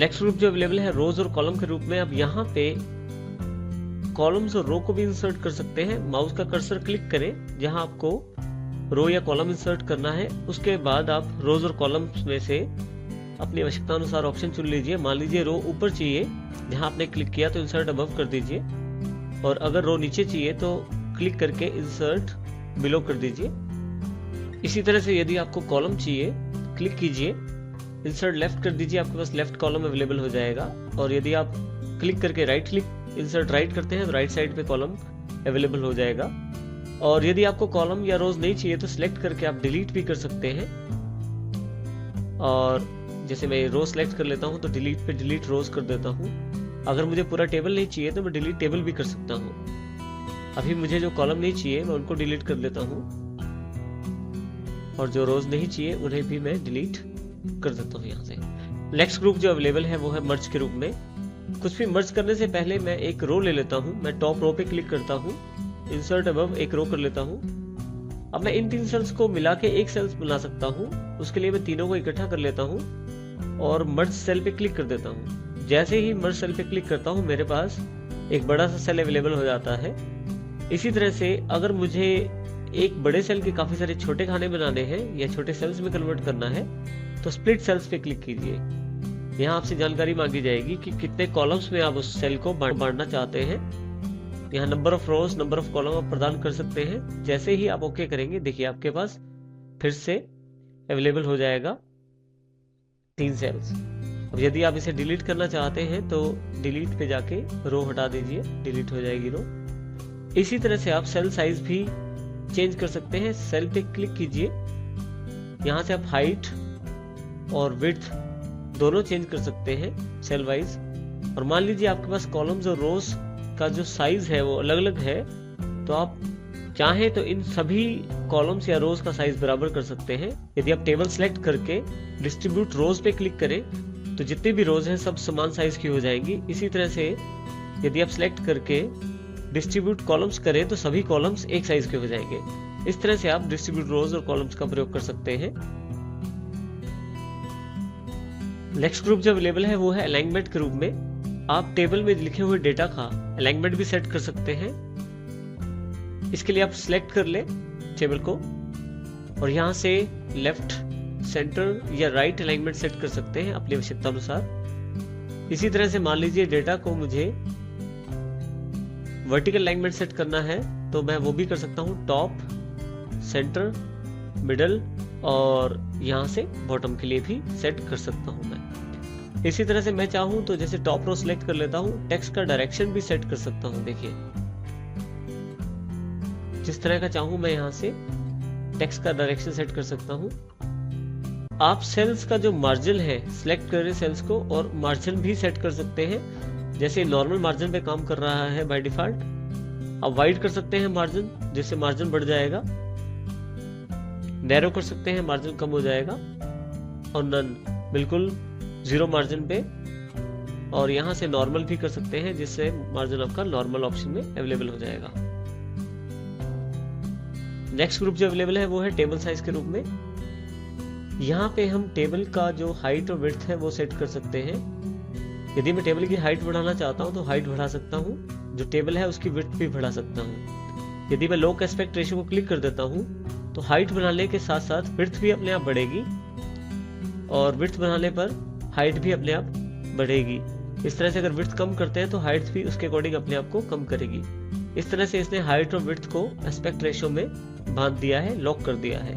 Next group जो available है रोज और कॉलम के रूप में, अब यहाँ पे कॉलम्स और रो को भी इंसर्ट कर सकते हैं। माउस का कर्सर क्लिक करें जहां आपको रो या कॉलम इंसर्ट करना है, उसके बाद आप रोज और कॉलम्स में से अपनी आवश्यकता अनुसार ऑप्शन चुन लीजिए। मान लीजिए रो ऊपर चाहिए, जहां आपने क्लिक किया तो इंसर्ट अबव कर दीजिए, और अगर रो नीचे चाहिए तो क्लिक करके इंसर्ट बिलो कर दीजिए। इसी तरह से यदि आपको कॉलम चाहिए, क्लिक कीजिए, इंसर्ट लेफ्ट कर दीजिए, आपके पास लेफ्ट कॉलम अवेलेबल हो जाएगा। और यदि आप क्लिक करके राइट क्लिक इंसर्ट राइट करते हैं तो राइट साइड पे कॉलम अवेलेबल हो जाएगा। और यदि आपको कॉलम या रोज नहीं चाहिए तो सिलेक्ट करके आप डिलीट भी कर सकते हैं। और जैसे मैं रो सिलेक्ट कर लेता हूं तो डिलीट पे डिलीट रोज कर देता हूं। अगर मुझे पूरा टेबल नहीं चाहिए तो मैं डिलीट टेबल भी कर सकता हूं। अभी मुझे जो कॉलम नहीं चाहिए मैं उनको डिलीट कर लेता हूं, और जो रोज नहीं चाहिए उन्हें भी मैं डिलीट कर देता हूं यहाँ से। नेक्स्ट ग्रुप जो अवेलेबल है वो है मर्ज के रूप में। कुछ भी मर्ज करने से पहले मैं एक रो ले लेता हूं। मैं टॉप रो पे क्लिक करता हूं, इंसर्ट अबव एक रो कर लेता हूं। अब मैं इन तीन सेल्स को मिला के एक सेल्स बना सकता हूं। उसके लिए मैं तीनों को इकट्ठा कर लेता हूं और मर्ज सेल पे क्लिक कर देता हूं। जैसे ही मर्ज सेल पे क्लिक करता हूं मेरे पास एक बड़ा सा सेल अवेलेबल हो जाता है। इसी तरह से अगर मुझे एक बड़े सेल के काफी सारे छोटे खाने बनाने हैं या छोटे सेल्स में कन्वर्ट करना है तो स्प्लिट सेल्स पे क्लिक कीजिए। यहाँ आपसे जानकारी मांगी जाएगी कि कितने कॉलम्स में आप उस सेल को बांटना चाहते हैं। यहाँ number of rose, number of column आप प्रदान कर सकते हैं। जैसे ही आप ओके करेंगे देखिए आपके पास फिर से अवेलेबल हो जाएगा 3 सेल्स। अब यदि आप इसे डिलीट करना चाहते हैं तो डिलीट पे जाके रो हटा दीजिए, डिलीट हो जाएगी रो। इसी तरह से आप सेल साइज भी चेंज कर सकते हैं। सेल पे क्लिक कीजिए, यहाँ से आप हाइट और विड्थ दोनों चेंज कर सकते हैं सेल वाइज। और मान लीजिए आपके पास कॉलम्स और रोज का जो साइज है वो अलग अलग है, तो आप चाहें तो इन सभी कॉलम्स या रोज का साइज बराबर कर सकते हैं। यदि आप टेबल सेलेक्ट करके डिस्ट्रीब्यूट रोज पे क्लिक करें तो जितनी भी रोज हैं सब समान साइज की हो जाएंगी। इसी तरह से यदि आप सेलेक्ट करके डिस्ट्रीब्यूट कॉलम्स करें तो सभी कॉलम्स एक साइज के हो जाएंगे। इस तरह से आप डिस्ट्रीब्यूट रोज और कॉलम्स का प्रयोग कर सकते हैं। नेक्स्ट ग्रुप जो अवेलेबल है वो है अलाइनमेंट के रूप में। आप टेबल में लिखे हुए डेटा का अलाइनमेंट भी सेट कर सकते हैं। इसके लिए आप सिलेक्ट कर ले टेबल को और यहाँ से लेफ्ट, सेंटर या राइट अलाइनमेंट सेट कर सकते हैं अपनी आवश्यकता अनुसार। इसी तरह से मान लीजिए डेटा को मुझे वर्टिकल अलाइनमेंट सेट करना है तो मैं वो भी कर सकता हूँ। टॉप, सेंटर, मिडल और यहाँ से बॉटम के लिए भी सेट कर सकता हूँ मैं। इसी तरह से मैं चाहूँ तो जैसे टॉप रो सिलेक्ट कर लेता हूँ, टेक्स्ट का डायरेक्शन भी सेट कर सकता हूँ। देखिए जिस तरह का चाहूँ मैं यहाँ से टेक्स्ट का डायरेक्शन सेट कर सकता हूँ। आप सेल्स का जो मार्जिन है सिलेक्ट करें सेल्स को और मार्जिन भी सेट कर सकते हैं। जैसे नॉर्मल मार्जिन पे काम कर रहा है बाय डिफॉल्ट, आप वाइड कर सकते हैं मार्जिन, जिससे मार्जिन बढ़ जाएगा। नैरो कर सकते हैं, मार्जिन कम हो जाएगा। और नन, बिल्कुल 0 मार्जिन पे। और यहाँ से नॉर्मल भी कर सकते हैं, जिससे मार्जिन आपका नॉर्मल ऑप्शन में अवेलेबल हो जाएगा। नेक्स्ट ग्रुप जो अवेलेबल है वो है टेबल साइज के रूप में। यहाँ पे हम टेबल का जो हाइट और विड्थ है वो सेट कर सकते हैं। यदि मैं टेबल की हाइट बढ़ाना चाहता हूँ तो हाइट बढ़ा सकता हूँ, जो टेबल है उसकी विड्थ भी बढ़ा सकता हूँ। यदि मैं लॉग एस्पेक्ट रेशियो को क्लिक कर देता हूँ तो हाइट बढ़ाने के साथ साथ विड्थ भी अपने आप बढ़ेगी और विड्थ बढ़ाने पर हाइट भी अपने आप बढ़ेगी। इस तरह से अगर विड्थ कम करते हैं तो हाइट भी उसके अकॉर्डिंग अपने आप को कम करेगी। इस तरह से इसने हाइट और विड्थ को एस्पेक्ट रेशियो में बांध दिया है, लॉक कर दिया है।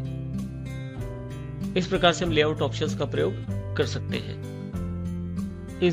इस प्रकार से हम लेआउट ऑप्शंस का प्रयोग कर सकते हैं।